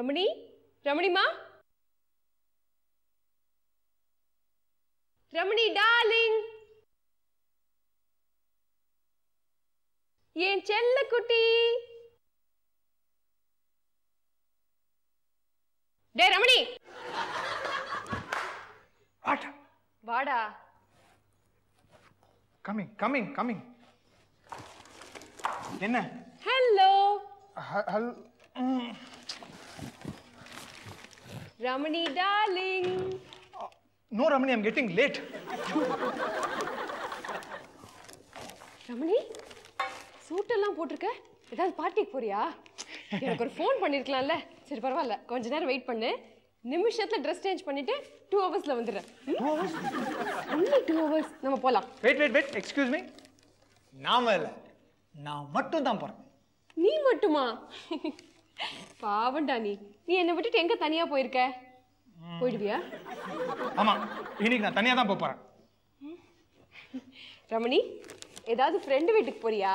ரமணி, ரமணிமா, ரமணி டார்லிங், என் செல்ல குட்டி. டே ரமணி, வாட்? வாடா. Coming coming coming. என்ன? Hello. Ramani darling. No Ramani, I'm getting late. Ramani, suit எல்லாம் போட்டிருக்க, ஏதாவது பார்ட்டிக்கு போறியா? எனக்கு ஒரு ஃபோன் பண்ணிருக்கலாம்ல. சரி பரவாயில்ல, கொஞ்ச நேரம் வெயிட் பண்ணு. நிமிஷத்துல ட்ரெஸ் சேஞ்ச் பண்ணிட்டு 2 ஹவர்ஸ்ல வந்துடுறேன். 2 hours? only 2 hours. நம்ம போலாம். Wait, excuse me. நாம இல்ல, நான் மட்டும் தான் போறேன். நீ மட்டுமா? பாவண்டா நீ. நீ என்னை விட்டுட்டு எங்க தனியா போயிருக்க? போயிடுவியா? ஆமா, இன்னைக்கு நான் தனியா தான் போறேன். ரமணி, ஏதாவது ஃப்ரெண்ட் வீட்டுக்கு போறியா?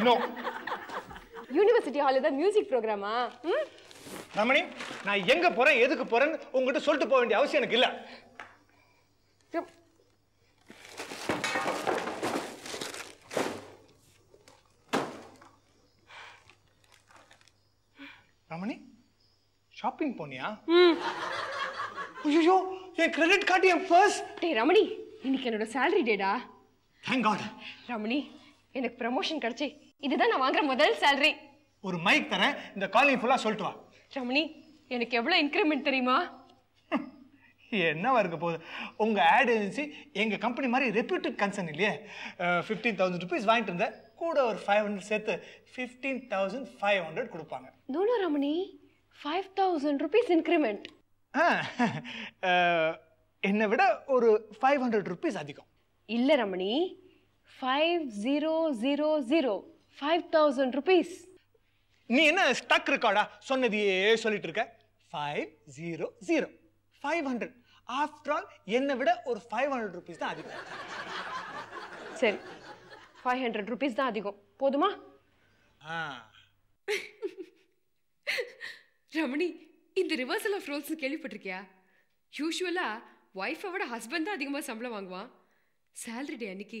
நோ. யூனிவர்சிட்டி ஹால்ல தான் மியூசிக் ப்ரோகிராமா? ரமணி, நான் எங்க போறேன் எதுக்கு போறேன்னு உங்ககிட்ட சொல்லிட்டு போக வேண்டிய அவசியம் எனக்கு இல்ல. ரமணி, ஷாப்பிங் போனியா? ஐயோ, என் கிரெடிட் கார்டு, என் பர்ஸ். டேய் ரமணி, இன்னைக்கு என்னோட salary டேடா. Thank God. ரமணி, எனக்கு ப்ரமோஷன் கிடைச்சி இதுதான் நான் வாங்குற முதல் salary. ஒரு மைக் தரேன், இந்த காலேஜ் ஃபுல்லா சொல்லிட்டு வா. ரமணி, எனக்கு எவ்வளவு இன்கிரிமெண்ட் தெரியுமா? என்னவா இருக்க போகுது? உங்க ஆட் ஏஜென்சி எங்க கம்பெனி மாதிரி ரெப்யூட்டட் கன்சர்ன் இல்லையே. 15,000 rupees வாங்கிட்டு இருந்த, கூட ஒரு 500 சேர்த்து 15,500 கொடுப்பாங்க. No Ramani, 5,000 rupees increment. என்னை விட ஒரு 500 rupees அதிகம். இல்ல ரமணி, 5000 5,000 rupees. நீ என்ன ஸ்டக் இருக்காடா? சொன்னதையே சொல்லிட்டு இருக்க. 500 500. ஆஃப்டர் ஆல் என்னை விட ஒரு 500 rupees தான் அதிகம். சரி, 500 rupees தான் அதிகம். போதுமா? ரமணி, இந்த ரிவர்சல் ஆஃப் ரோல்ஸ் கேள்விப்பட்டிருக்கியா? யூஸ்வலா ஒய்ஃபை விட ஹஸ்பண்ட் தான் அதிகமாக சம்பளம் வாங்குவான். சேலரி டே அன்னைக்கு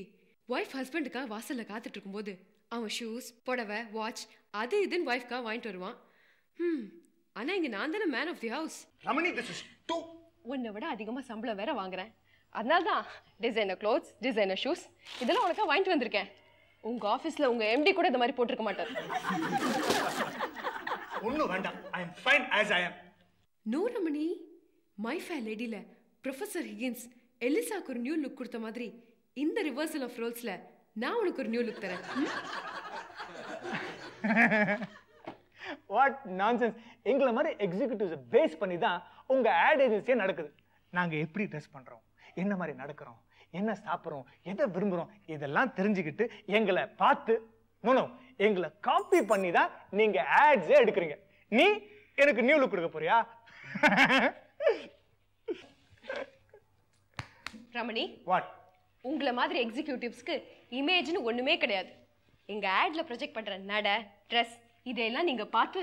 ஒய்ஃப் ஹஸ்பண்டுக்காக வாசல்ல காத்துட்டு இருக்கும்போது அவன் ஷூஸ், புடவை, வாட்ச் அது இதுன்னு ஒய்ஃப்காக வாங்கிட்டு வருவான். ஆனா இங்க நான் தானே man of the house. Ramani, this is too. உன்னை விட அதிகமா சம்பளம் வேற வாங்குறேன். அதனால தான் டிசைனர் க்ளோத்ஸ், டிசைனர் ஷூஸ் இதெல்லாம் உனக்கா வாங்கிட்டு வந்திருக்கேன். உங்க ஆபீஸ்ல உங்க எம்டி கூட இந்த மாதிரி போட்டிருக்க மாட்டார். ஒன்னும் வேண்டாம். I am fine as I am. No Ramani, my fair லேடியில ப்ரொஃபசர் ஹிகின்ஸ் எலிசாக்கு ஒரு நியூ லுக் கொடுத்த மாதிரி இந்த ரிவர்சல் ஆஃப் ரோல்ஸ்ல நான் உனக்கு ஒரு நியூ லுக் தரேன். What nonsense. எங்களை மாதிரி எக்ஸிக்யூட்டிவ்ஸ் பேஸ் பண்ணி தான் உங்க ஆட் ஏஜென்சியே நடக்குது. நாங்க எப்படி ட்ரெஸ் பண்றோம், என்ன மாதிரி நடக்கிறோம், என்ன சாப்பிட்றோம், எதை விரும்புறோம், இதெல்லாம் தெரிஞ்சுக்கிட்டு எங்களை பார்த்து எங்களை காப்பி பண்ணி தான் நீங்க ஆட்ஸே எடுக்கிறீங்க. நீ எனக்கு நியூ லுக் கொடுக்க போறியா? ரமணி, வாட்? உங்களை மாதிரி எக்ஸிக்யூட்டிவ்ஸ்க்கு இமேஜ்னு ஒண்ணுமே கிடையாது. எங்க ஆட்ல ப்ரொஜெக்ட் பண்ற நட, ட்ரெஸ் இதெல்லாம் நீங்க பார்த்து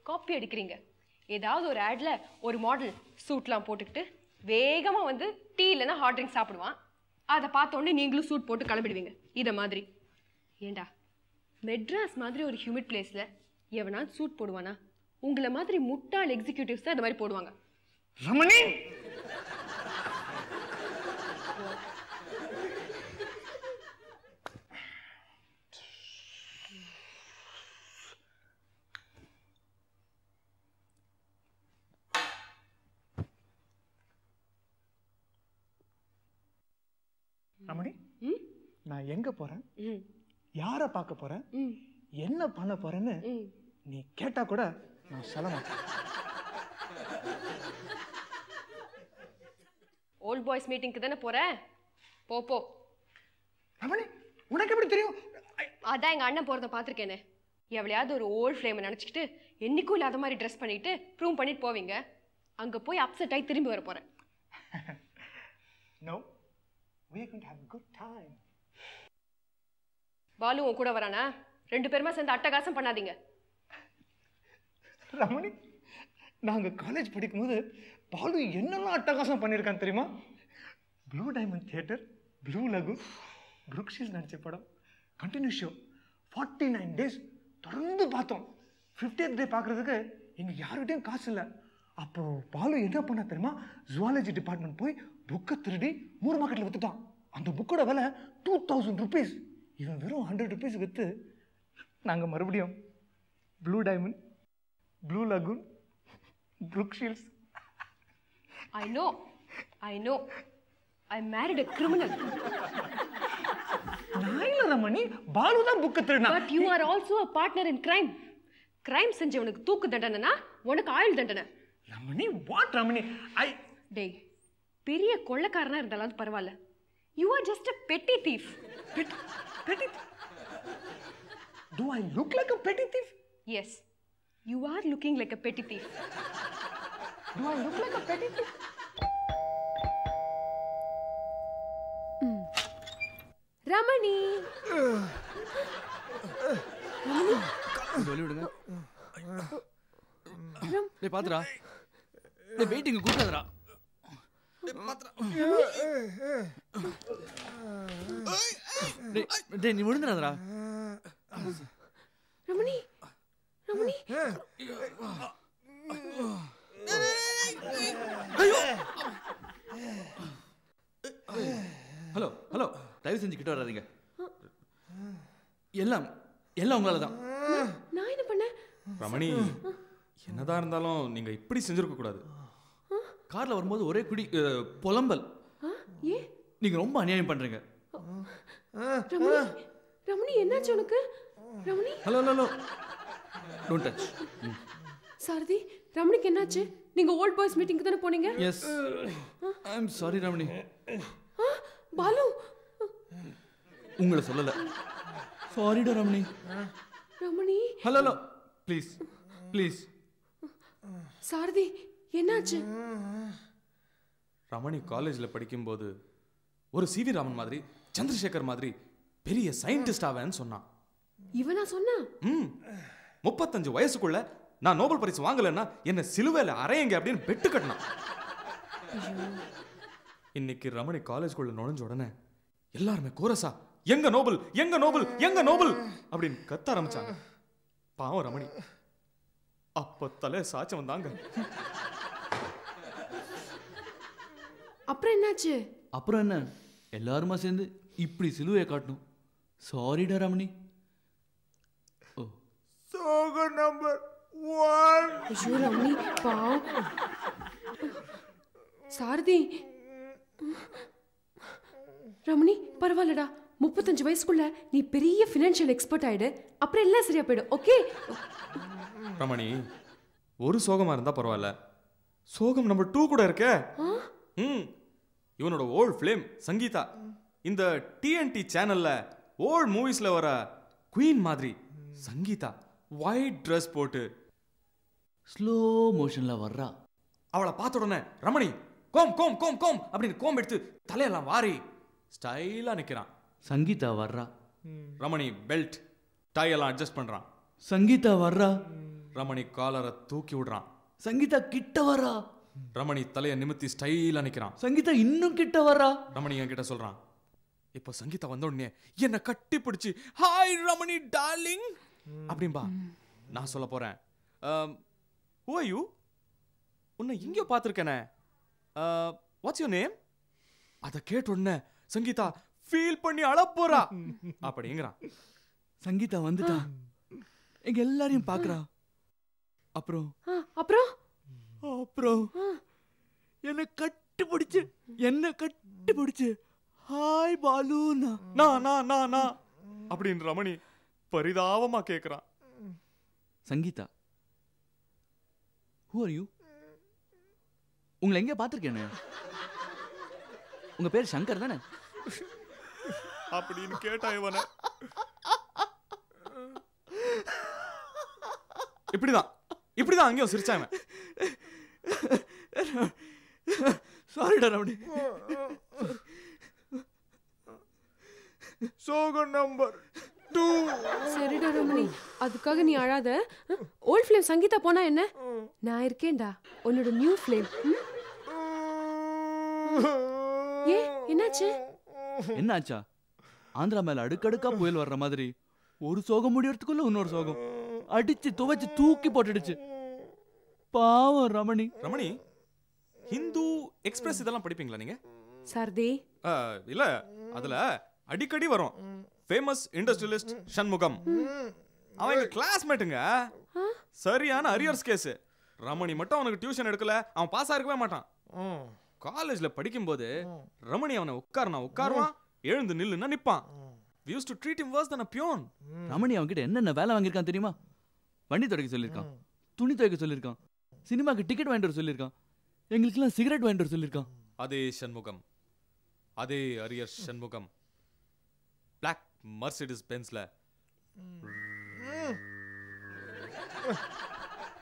காப்பி அடிக்கிறீங்க. ஏதாவது ஒரு ஆட்ல ஒரு மாடல் சூட்லாம் போட்டுக்கிட்டு வேகமா வந்து டீ இல்லைன்னா ஹாட் ட்ரிங்க் சாப்பிடுவான். அதை பார்த்த உடனே நீங்களும் சூட் போட்டு கிளம்பிடுவீங்க. இதை மாதிரி ஏண்டா, மெட்ராஸ் மாதிரி ஒரு ஹியூமிட் பிளேஸ்ல எவனாவது சூட் போடுவானா? உங்களை மாதிரி முட்டாள் எக்ஸிக்யூட்டிவ்ஸ் தான் இந்த மாதிரி போடுவாங்க. ரமணி, ரமணி, நான் எங்க போறேன், யார பார்க்க போறேன், என்ன பண்ண போறேன்னு நீ கேட்டா கூட நான் சொல்ல மாட்டேன். ஓல்ட் பாய்ஸ் மீட்டிங்க்கு தானே போறேன். போ. ரமணி, உனக்கு எப்படி தெரியும்? அதான் எங்க அண்ணன் போறத பாத்திருக்கேனே. எவ்வளையாவது ஒரு ஓல்ட் ஃப்ரேம் நினைச்சுக்கிட்டு என்னைக்கும் இல்லாத மாதிரி ட்ரெஸ் பண்ணிட்டு ப்ரூவ் பண்ணிட்டு போவீங்க. அங்க போய் அப்செட் ஆகி திரும்பி வர போறேன். No, we are going to have a good time. Balu உன் கூட வரானா? 2 பேருமா சேர்ந்து அட்டகாசம் பண்ணாதீங்க. ரமணி, நாங்க காலேஜ் படிக்கும்போது பாலு என்னெல்லாம் அட்டகாசம் பண்ணியிருக்கான் தெரியுமா? Blue diamond theatre, blue lagoon, Brooke Shields நடிச்ச படம், கண்டினியூ ஷோ, 49 days தொடர்ந்து பார்த்தோம். 50th டே பார்க்கறதுக்கு எங்க யாருக்கிட்டையும் காசு இல்லை. அப்போ பாலு என்ன பண்ண தெரியுமா? ஜுவாலஜி டிபார்ட்மெண்ட் போய் புக்கை திருடி மூர் மார்க்கெட்டில் வித்துட்டான். அந்த புக்கோட விலை 2000 rupees. இவன் வெறும் 100 rupees விற்று நாங்கள் மறுபடியும் blue diamond, blue lagoon, Brooke Shields. I know. I married a criminal. நாயில ரமணி, பாலு தான் புக்கை திருடினா. But you are also a partner in crime. Crime செஞ்சவனுக்கு தூக்கு தண்டனைனா உனக்கு ஆயுள் தண்டனை. ரமணி, வாட் ரமணி? டேய், பெரிய கொள்ளைக்காரனா இருந்தாலும் பரவாயில்ல. You are just a petty thief. Petty? Do I look like a petty thief? Yes, you are looking like a petty thief. Do I look like a petty thief? Ramani, சொல்லி விடுங்க. டேய் பாத்துடா, டேய் வெயிட்டிங் கூடாதடா. டேய் நீ விழுந்துடாதடா. ரமணி, ரமணி. ஹலோ ஹலோ, தயவு செஞ்சு கிட்ட வராதீங்க. எல்லாம் எல்லாம் உங்களால தான். நான் என்ன பண்ணேன்? ரமணி, என்னதான் இருந்தாலும் நீங்க இப்படி செஞ்சிருக்க கூடாது. கார்ல வரும்போது ஒரே குடி புலம்பல். ஏ, நீங்க ரொம்ப அநியாயம் பண்றீங்க. ரமணி, ரமணி என்னாச்சு உனக்கு? Ramani. Hello hello, don't touch. Sarathi, ரமணிக்கு என்னாச்சு? நீங்க ஓல்ட் பாய்ஸ் மீட்டிங்க்கு தானே போனீங்க? Yes, I am sorry Ramani. Balu, உங்களை சொல்லல. சாரிடா Ramani. Ramani. Hello hello, please please. Sarathi, என்னாச்சு? ரமணி காலேஜ்ல படிக்கும்போது ஒரு சிவி ராமன் மாதிரி, சந்திரசேகர் மாதிரி பெரிய சயின்டிஸ்ட் ஆவேன்னு சொன்னான். இவனா சொன்னா? 35 வயசுக்குள்ள நான் நோபல் பரிசு வாங்கலன்னா என்ன சிலுவையில அறையங்க அப்படின்னு பெட்டு கட்டினான். இன்னைக்கு ரமணி காலேஜ்குள்ள நுழைஞ்ச உடனே எல்லாருமே கோரஸா எங்க நோபல், எங்க நோபல், எங்க நோபல் அப்படின்னு கத்த ஆரம்பிச்சாங்க. பாவம் ரமணி அப்ப தலை சாச்சம் வந்தாங்க. அப்புறம் என்னாச்சு? அப்புறம் என்ன, எல்லாருமா சேர்ந்து இப்படி சிலுவையை காட்டணும். சாரிடா ரமணி. ஓ, சோக நம்பர் 1. ஐயோ ரமணி, பாவம். சாரதி, ரமணி பரவாயில்லடா. 35 வயசுக்குள்ள நீ பெரிய ஃபினான்ஷியல் எக்ஸ்பர்ட் ஆயிடு. அப்புறம் எல்லாம் சரியா போயிடும். ஓகே ரமணி, ஒரு சோகமா இருந்தா பரவாயில்ல, சோகம் நம்பர் 2 கூட இருக்க. இவனோட ஓல்ட் ஃபிலிம் சங்கீதா இந்த TNT சேனல்ல ஓல்ட் மூவிஸ்ல வர குயின் மாதிரி சங்கீதா ஒயிட் ட்ரெஸ் போட்டு ஸ்லோ மோஷன்ல வர்றா. அவளை பார்த்த உடனே ரமணி கோம் கோம் கோம் கோம் அப்படின்னு கோம் எடுத்து தலையெல்லாம் வாரி ஸ்டைலா நிக்கிறான். சங்கீதா வர்றா. ரமணி பெல்ட் டை எல்லாம் அட்ஜஸ்ட் பண்றான். சங்கீதா வர்றா. ரமணி காலரை தூக்கி விடுறான். சங்கீதா கிட்ட வர்றா. ரமணி தலையை நிமித்தி ஸ்டைலா நிக்கிறான். சங்கீதா இன்னும் கிட்ட வர்றா. ரமணி என்கிட்ட சொல்றான், இப்போ சங்கீதா வந்த உடனே என்ன கட்டி பிடிச்சி ஹாய் ரமணி டார்லிங் அப்படின்பா. நான் சொல்ல போறேன், who are you? உன்னை இங்கே பார்த்துருக்கேனே, வாட்ஸ் யுவர் நேம்? அதை கேட்ட உடனே சங்கீதா ஃபீல் பண்ணி அழப்போறா அப்படிங்கிறான். சங்கீதா வந்துட்டா, எங்க எல்லாரையும் பாக்குறா. அப்புறம் அப்புறம் அப்புறம் என்ன கட்டி பிடிச்சு ஹாய் பாலு நான் அப்படின்னு ரமணி பரிதாபமா கேக்குறான். Sangeetha, who are you? உங்களை எங்க பார்த்திருக்கேனே. உங்க பேர் சங்கர் தானே? அப்படின்னு கேட்டா இவனை இப்படிதான் அங்கேயும் சிரிச்சாங்க. சாரிடா ரமணி. சோக நம்பர் சரிடா ரமணி, அதுக்காக நீ அழாத. ஓல்ட் ஃபிளேம் சங்கீதா போனா என்ன, நான் இருக்கேன்டா, உன்னோட நியூ ஃபிளேம். ஏ என்னாச்சு? என்னாச்சா? ஆந்திரா மேல அடுக்கடுக்கா புயல் வர்ற மாதிரி ஒரு சோகம் முடியறதுக்குள்ள இன்னொரு சோகம் அடிச்சு துவைச்சு தூக்கி போட்டுடுச்சு. பாவம் ரமணி. ரமணி, ஹிந்து எக்ஸ்பிரஸ் இதெல்லாம் படிப்பீங்களா நீங்க? சாரதி இல்ல, அதுல அடிக்கடி வரும் ஃபேமஸ் இண்டஸ்ட்ரியலிஸ்ட் சண்முகம். அவன் எங்க கிளாஸ்மேட்டுங்க. சரியான அரியர்ஸ் கேஸ். ரமணி மட்டும் அவனுக்கு டியூஷன் எடுக்கல, அவன் பாஸ் ஆயிருக்கவே மாட்டான். காலேஜ்ல படிக்கும்போது ரமணி அவனை உட்காருவான், எழுந்து நில்லுன்னா நிப்பான். We used to treat him worse than a peon. Ramani அவன்கிட்ட என்னென்ன வேலை வாங்கியிருக்கான் தெரியுமா? வண்டி துடைக்க சொல்லியிருக்கான், துணி துவைக்க சொல்லியிருக்கான், சினிமாக்கு டிக்கெட் வாங்கிட்டு வர சொல்லியிருக்கான், எங்களுக்கெல்லாம் சிகரெட் வாங்கிட்டு வர சொல்லியிருக்கான். அதே சண்முகம், அதே அரியர் சண்முகம் பிளாக் மர்சிடிஸ் பென்ஸ்ல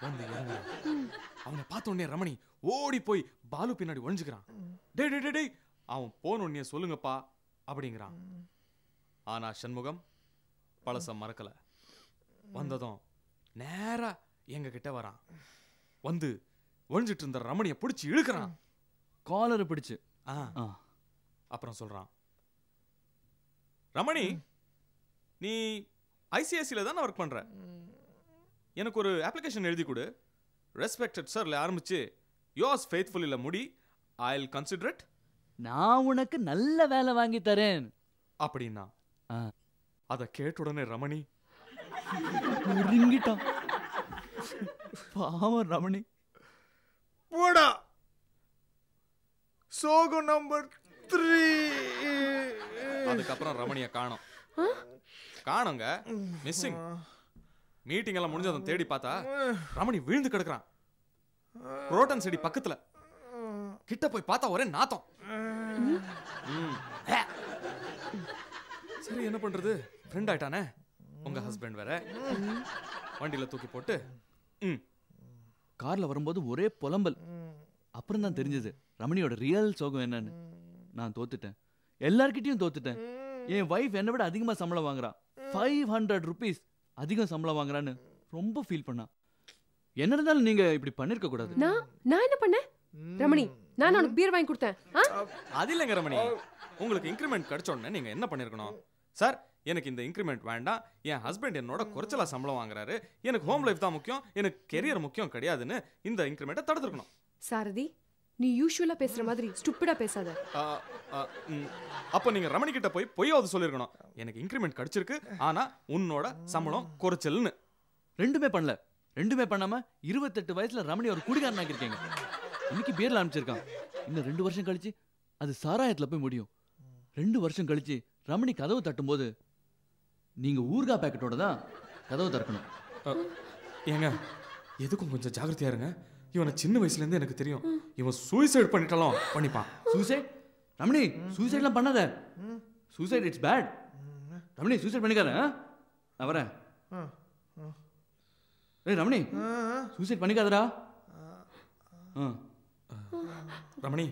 வந்து இறங்குறான். அவனை பார்த்த உடனே ரமணி ஓடி போய் பாலு பின்னாடி ஒழிஞ்சுக்கிறான். டே டே டே அவன் போன உடனே சொல்லுங்கப்பா அப்படிங்கிறான். ஆனா சண்முகம் பழச மறக்கல. வந்ததும் நேரா எங்க கிட்ட வரான். வந்து ஒழிஞ்சிட்டு இருந்த ரமணியை பிடிச்சி இழுக்கிறான், காலரை பிடிச்சு. அப்புறம் சொல்றான், ரமணி நீ ஐசிஐசில தானே ஒர்க் பண்ற, எனக்கு ஒரு அப்ளிகேஷன் எழுதி கொடு. ரெஸ்பெக்டட் சார்ல ஆரம்பிச்சு யோர்ஸ் ஃபெய்த்ஃபுல் இல்ல முடி, I'll consider it. நான் உனக்கு நல்ல வேலை வாங்கி தரேன் அப்படின்னா அத கேட்ட உடனே ரமணி உருங்கிட்டான். பாவம் ரமணி. போடா சோகம் நம்பர் 3. அதுக்கப்புறம் ரமணிய காணோங்க, மிஸ்ஸிங். மீட்டிங் எல்லாம் முடிஞ்சதும் தேடி பார்த்தா ரமணி விழுந்து கிடக்குறான் புரோட்டன் செடி பக்கத்துல. கிட்ட போய் பார்த்தா ஒரே நாத்தம். சரி என்ன பண்றது, ஃப்ரெண்ட் ஆயிட்டானே உங்க ஹஸ்பண்ட் வேற. வண்டியில தூக்கி போட்டு கார்ல வரும்போது ஒரே புலம்பல். அப்புறம் தான் தெரிஞ்சது ரமணியோட ரியல் சோகம் என்னன்னு. நான் தோத்துட்டேன், எல்லார்கிட்டயும் தோத்துட்டேன். என் வைஃப் என்னை விட அதிகமா சம்பளம் வாங்குறா, 500 rupees அதிகம் சம்பளம் வாங்குறான்னு ரொம்ப ஃபீல் பண்ணா. என்ன இருந்தாலும் நீங்க இப்படி பண்ணிருக்க கூடாது. நான் என்ன பண்ணேன் ரமணி? நான் உனக்கு பீர் வாங்கி கொடுத்தேன். அது இல்லைங்க ரமணி, உங்களுக்கு இன்க்ரிமெண்ட் கிடைச்ச உடனே நீங்க என்ன பண்ணிருக்கணும்? சார் எனக்கு இந்த இன்க்ரிமெண்ட் வேண்டாம், என் ஹஸ்பண்ட் என்னோட குறைச்சலா சம்பளம் வாங்குறாரு, எனக்கு ஹோம் லைஃப் தான் முக்கியம், எனக்கு கெரியர் முக்கியம் கிடையாதுன்னு இந்த இன்க்ரிமெண்ட்டை தடுத்துருக்கணும். சாரதி, நீ யூஷுவலா பேசுற மாதிரி ஸ்டூப்பிடா பேசாத. அப்போ நீங்க ரமணி கிட்ட போய் பொய்யாவது சொல்லிருக்கணும், எனக்கு இன்க்ரிமெண்ட் கிடைச்சிருக்கு ஆனா உன்னோட சம்பளம் குறைச்சல்னு. ரெண்டுமே பண்ணல. ரெண்டுமே பண்ணாம 28 வயசுல ரமணி ஒரு குடிகாரன் ஆக்கிருக்கீங்க. இன்னைக்கு பீர்ல ஆரம்பிச்சிருக்கான், இன்னும் 2 வருஷம் கழிச்சு அது சாராயத்துல போய் முடியும். 2 வருஷம் கழிச்சு ரமணி கதவு தட்டும் போது நீங்க ஊர்கா பேக்கெட்டோட தான் கதவு திறக்கணும். ஏங்க எதுக்கும் கொஞ்சம் ஜாகிரதையா இருங்க. இவனை சின்ன வயசுல இருந்து எனக்கு தெரியும், இவன் சூசைட் பண்ணிட்டாலும் பண்ணிப்பான். சூசைட்? ரமணி சூசைட்லாம் பண்ணாத. Suicide it's bad. Ramani suicide பண்ணிக்காத. நான் வரேன். ஏய் ரமணி சூசைட் பண்ணிக்காதடா. ரமணி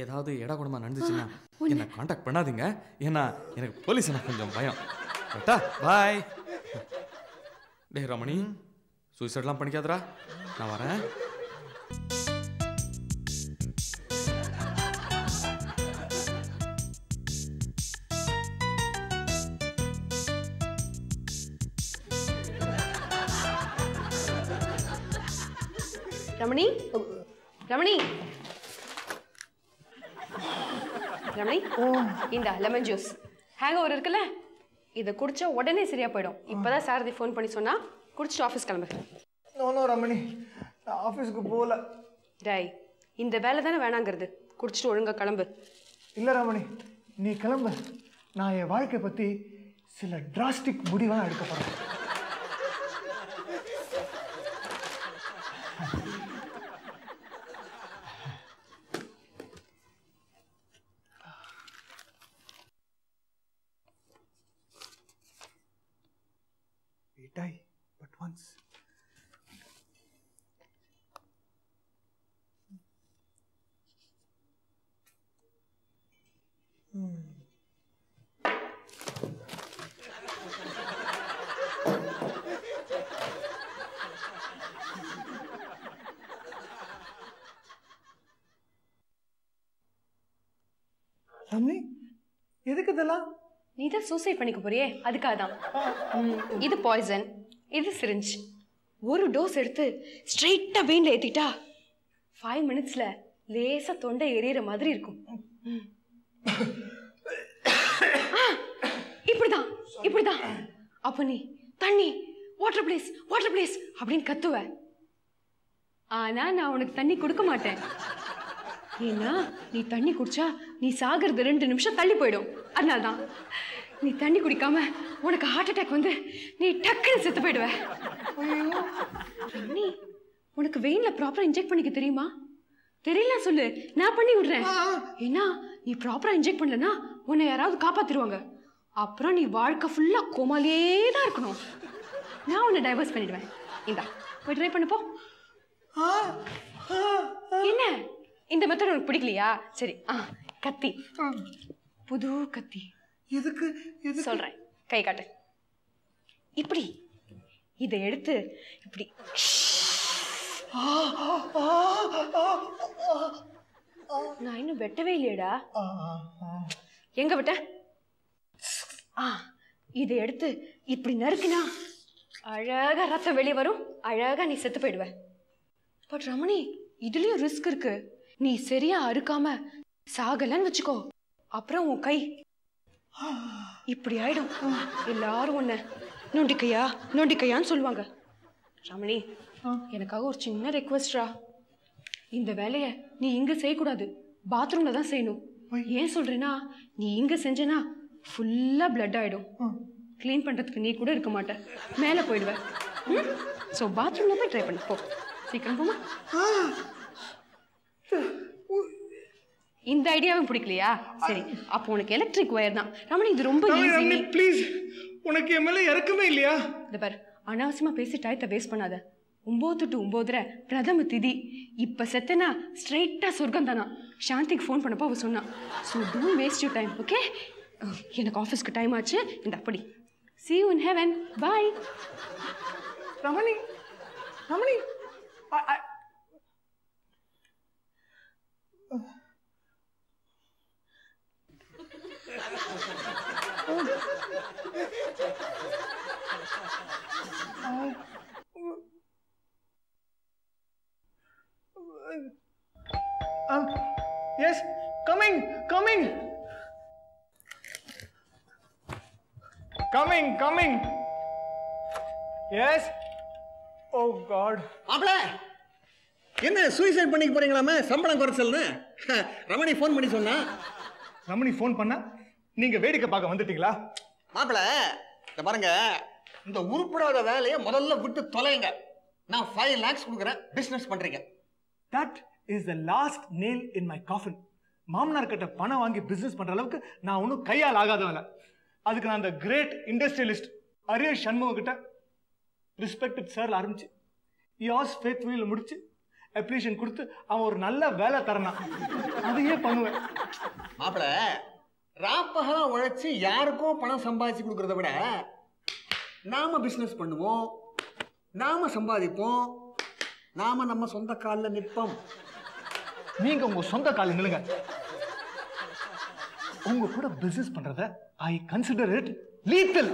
ஏதாவது இட கூடமா நடந்துச்சுன்னா என்ன காண்டாக்ட் பண்ணாதீங்க, ஏன்னா எனக்கு போலீஸ் கொஞ்சம் பயம். பாய். டே ரமணி சூசைட்லாம் பண்ணிக்காதடா, நான் வரேன். ரமணி ரமணி ரமணி, இந்த லெமன் ஜூஸ் ஹேங் ஓவர் இருக்குல்ல, இதை குடிச்சா உடனே சரியா போயிடும். இப்பதான் சாரதி ஃபோன் பண்ணி சொன்னா குடிச்சிட்டு ஆஃபீஸ் கிளம்பு. நோ ரமணி, நான் ஆஃபீஸ்க்கு போகல. டேய், இந்த வேலை தானே வேணாங்கிறது, குடிச்சிட்டு ஒழுங்கா கிளம்பு. இல்லை ரமணி, நீ கிளம்பு. நான் என் வாழ்க்கை பற்றி சில டிராஸ்டிக் முடிவாக எடுக்க போகிறேன். Die but once. ரமணி எதுக்கு இதெல்லாம்? நீ தான் சூசைட் பண்ணிக்க போறியே, அதுக்காக தான். இது பாய்சன், இது சிரிஞ்ச். ஒரு டோஸ் எடுத்து ஸ்ட்ரெயிட்டா வெயின்ல ஏத்திட்டா 5 மினிட்ஸ்ல லேசா தொண்டை எரியற மாதிரி இருக்கும். இப்படிதான் இப்படிதான். அப்ப நீ தண்ணி, வாட்டர் பிளீஸ் வாட்டர் பிளீஸ் அப்படின்னு கத்துவ. ஆனா நான் உனக்கு தண்ணி கொடுக்க மாட்டேன். ஏன்னா நீ தண்ணி குடிச்சா நீ சாகிறது 2 நிமிஷம் தள்ளி போயிடும். அதனால்தான் நீ தண்ணி குடிக்காம உனக்கு ஹார்ட் அட்டாக் வந்து நீ டக்குன்னு செத்து போயிடுவ. நீ உனக்கு வெயின்ல ப்ராப்பரா இன்ஜெக்ட் பண்ணிக்க தெரியுமா? தெரியல சொல்லு, நான் பண்ணி விடுறேன். ஏன்னா நீ ப்ராப்பரா இன்ஜெக்ட் பண்ணலன்னா உன்னை யாராவது காப்பாத்திடுவாங்க. அப்புறம் நீ வாழ்க்கை ஃபுல்லா கோமாலே தான் இருக்கணும். நான் உன்னை டைவர்ஸ் பண்ணிடுவேன். இந்தா போய் ட்ரை பண்ணு போ. என்ன இந்த மெத்தட் உனக்கு பிடிக்கலையா? சரி, கத்தி, புது கத்தி. எதுக்கு? சொல்றேன், கை காட்டு. இப்படி இதை எடுத்து இப்படி. நான் இன்னும் வெட்டவே இல்லையடா. எங்க விட்ட? இதை எடுத்து இப்படி நறுக்கினா அழகா ரத்தம் வெளியே வரும். அழகா நீ செத்து போயிடுவ. பட் ரமணி, இதுலயும் ரிஸ்க் இருக்கு. நீ சரியா அறுக்காம சாகலன்னு வச்சுக்கோ, அப்புறம் உன் கை இப்படி ஆயிடும். எல்லாரும் உன்னை நோண்டிக்கையா நோண்டிக்கையான்னு சொல்லுவாங்க. ரமணி, எனக்காக ஒரு சின்ன ரெக்வஸ்ட்ரா. இந்த வேலையை நீ இங்க செய்யக்கூடாது, பாத்ரூம்ல தான் செய்யணும். ஏன் சொல்றேன்னா, நீ இங்க செஞ்சனா ஃபுல்லா பிளட் ஆயிடும். கிளீன் பண்றதுக்கு நீ கூட இருக்க மாட்ட, மேல போயிடுவ. ஸோ பாத்ரூம்ல போய் ட்ரை பண்ணி போ. சீக்கிரம் போமா. இந்த ஐடியாவும் பிடிக்கலையா? சரி, அப்போ உனக்கு எலக்ட்ரிக் ஒயர் தான். ரமணி, இது ரொம்ப ஈஸி. ப்ளீஸ், உனக்கு என் மேல இறக்கமே இல்லையா? இந்த பாரு, அனாவசியமா பேசி டயத்தை வேஸ்ட் பண்ணாத. 9 to 9:30 பிரதம திதி. இப்ப செத்தனா ஸ்ட்ரைட்டா சொர்க்கம் தானா. சாந்திக்கு ஃபோன் பண்ணப்போ அவ சொன்னா. So don't waste your time, okay? எனக்கு ஆஃபீஸ்க்கு டைம் ஆச்சு. இந்த அப்படி see you in heaven. Bye. Ramani, Ramani, yes, coming. Yes. Oh God. மாப்ள, என்ன சூசைட் பண்ணிக்க போறீங்களாமே? சம்பளம் குறைச்சல்னு ரமணி ஃபோன் பண்ணி சொன்னா. ரமணி ஃபோன் பண்ணா நீங்க வேடிக்கை பார்க்க வந்துட்டீங்களா? மாப்ள, இந்த பாருங்க, இந்த உருப்படாத வேலையை முதல்ல விட்டு தொலைங்க. நான் 5 lakhs கொடுக்குறேன், பிசினஸ் பண்றீங்க. That is the last nail in my coffin. மாமனார் கிட்ட பணம் வாங்கி பிசினஸ் பண்ற அளவுக்கு நான் ஒன்றும் கையால் ஆகாதவன். அதுக்கு நான் அந்த கிரேட் இண்டஸ்ட்ரியலிஸ்ட் அரியர் சண்முகம் கிட்ட ரெஸ்பெக்டட் சார் ஆரம்பிச்சு யாஸ் ஃபேத்ஃபுல்லில் முடிச்சு அப்ரிஷியேஷன் கொடுத்து அவன் ஒரு நல்ல வேலை தரணும். அதையே பண்ணுவேன். மாப்பிள, ராப்பகலா உழைச்சி யாருக்கும் பணம் சம்பாதிச்சு கொடுக்கறத விட நாம பிசினஸ் பண்ணுவோம், நாம சம்பாதிப்போம், நாம நம்ம சொந்த காலில் நிற்போம். நீங்க உங்க சொந்த காலில் நில்லுங்க. உங்க கூட பிசினஸ் பண்றத ஐ கன்சிடர் இட் லீத்தல்.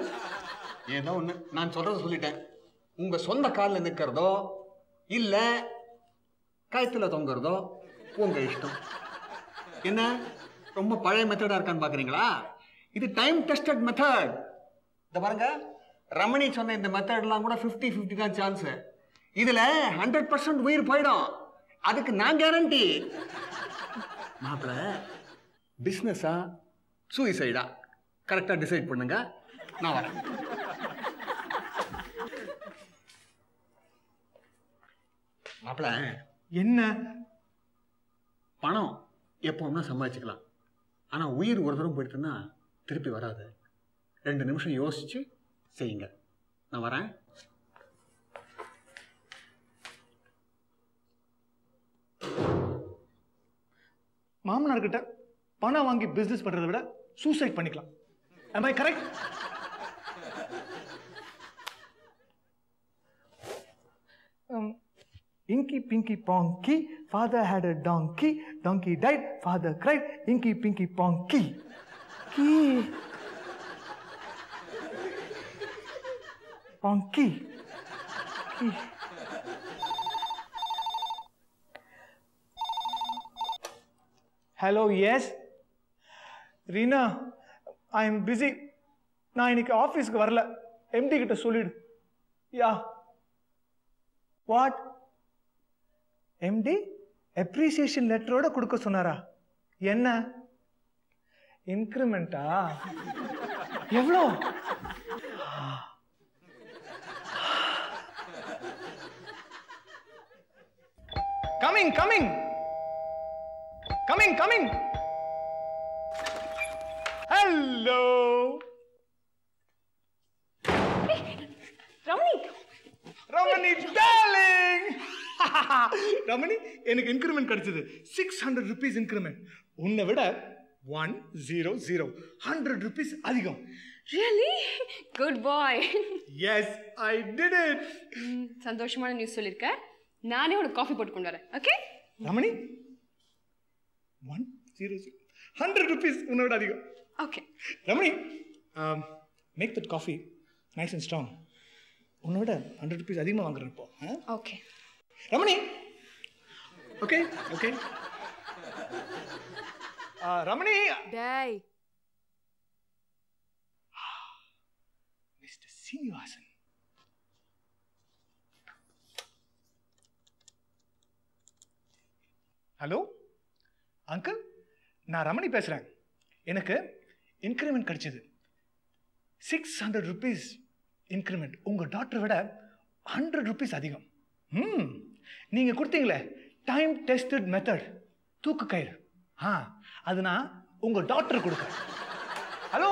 ஏதோ ஒண்ணு, நான் சொல்றத சொல்லிட்டேன். உங்க சொந்த காலில் நிற்கிறதோ இல்ல கயத்துல தொங்குறதோ உங்க இஷ்டம். என்ன ரொம்ப பழைய மெத்தடா இருக்கான்னு பாக்குறீங்களா? இது டைம் டெஸ்டட் மெத்தட். இந்த பாருங்க, ரமணி சொன்ன இந்த மெத்தட்லாம் கூட 50-50 தான் சான்ஸ். இதுல 100% உயிர் போயிடும். அதுக்கு நான் கேரண்டி. மாப்பிள, பிசினஸா சூசைடா கரெக்டா டிசைட் பண்ணுங்க. நான் வரேன். மாப்பிள, என்ன? பணம் எப்போன்னா சம்பாதிச்சுக்கலாம். ஆனா உயிர் ஒரு தரம் போயிட்டுன்னா திருப்பி வராது. 2 நிமிஷம் யோசிச்சு செய்யுங்க. நான் வரேன். மாமனார் கிட்ட பணம் வாங்கி பிசினஸ் பண்றதை விட சூசைட் பண்ணிக்கலாம். Am I correct? Inky Pinky Ponky, father had a donkey, donkey died, father cried, Inky Pinky Ponky. Key. Ponky. Key. Hello, yes? Reena, I am busy. நான் இன்னைக்கு ஆஃபீஸ்க்கு வரல. எம்டி கிட்ட சொல்லிடு. யா. வாட்? எம்டி அப்ரிசியேஷன் லெட்டரோட கொடுக்க சொன்னாரா? என்ன? இன்கிரிமெண்டா? எவ்வளோ? Coming coming coming coming. Hello Ramani. Ramani darling. Ramani, எனக்கு இன்கிரிமெண்ட் கிடைச்சது. 600 rupees இன்கிரிமெண்ட். உன்னை விட 100 100 rupees அதிகம். Really good boy. Yes, I did it. சந்தோஷமான நியூஸ் சொல்லிருக்க. நானே உனக்கு காஃபி போட்டு கொண்டு வரேன். ஓகே ரமணி, 100 100 rupees உன்னை விட அதிகம். Okay Ramani, make that coffee nice and strong. உன்னை விட 100 rupees அதிகமாக வாங்குறேன் இப்போ. Okay Ramani. Okay okay. Ramani. டேய் மிஸ்டர் சீனிவாசன். ஹலோ அங்கிள், நான் ரமணி பேசுறேன். எனக்கு இன்கிரிமெண்ட் கிடைச்சது. 600 rupees இன்கிரிமெண்ட். உங்க டாக்டரை விட 100 rupees அதிகம். நீங்க கொடுத்தீங்களே டைம் டெஸ்டட் மெத்தட் தூக்கு கயிறு, அது நான் உங்க டாக்டர் கொடுக்குறேன். ஹலோ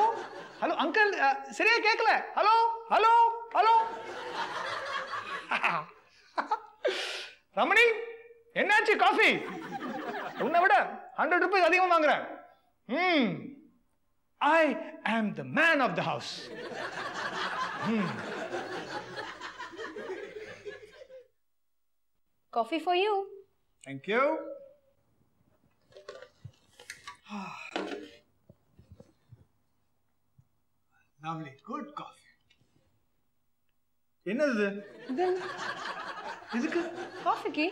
ஹலோ அங்கிள், சரியா கேட்கல. Hello hello hello. ரமணி, என்னாச்சு காஃபி? உன்னை விட 100 rupees அதிகமா வாங்குறேன். I am the man of the house. Coffee for you. Thank you. Lovely, good coffee. என்னது இது? இதுக்கு காஃபிக்கு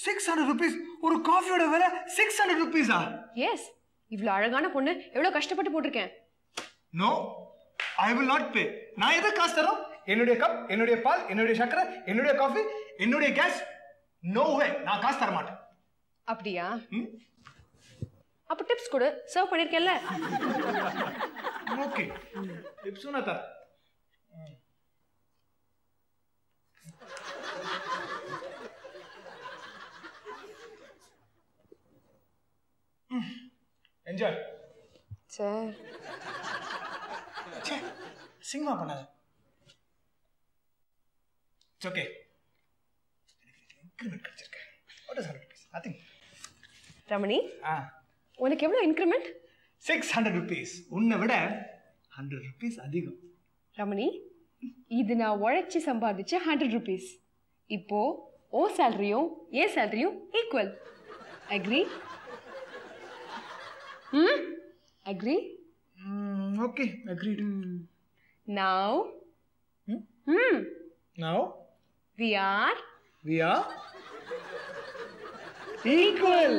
600 rupees. ஒரு காஃபியோட விலை 600 rupees. எஸ், இவ்வளோ அழகான பொண்ணு எவ்வளோ கஷ்டப்பட்டு போட்டிருக்கேன். No, I will not pay. நான் எதை காசு தரோம்? என்னுடைய கப், என்னுடைய பால், என்னுடைய சக்கரை, என்னுடைய காஃபி, என்னுடைய கேஸ். நோ வே, நான் காசு தர மாட்டேன். அப்படியா? அப்ப டிப்ஸ் கொடு, சர்வ் பண்ணிருக்கேன்ல. ஓகே, டிப்ஸும் நான் தரேன். என்ஜாய். சார் சிங்கமா பண்ணாத. It's okay. இன்கிரிமெண்ட் கிடைச்சிருக்கு. What is 100 rupees? Nothing. Ramani, உனக்கு எவ்வளவு இன்கிரிமெண்ட்? 600 rupees. உன்னை விட 100 rupees அதிகம். ரமணி, இது நான் உழைச்சி சம்பாதிச்ச 100 rupees. இப்போ ஓ சேலரியும் ஏ சேலரியும் equal. Agree? Agree? Okay, agreed. Now Now we are equal.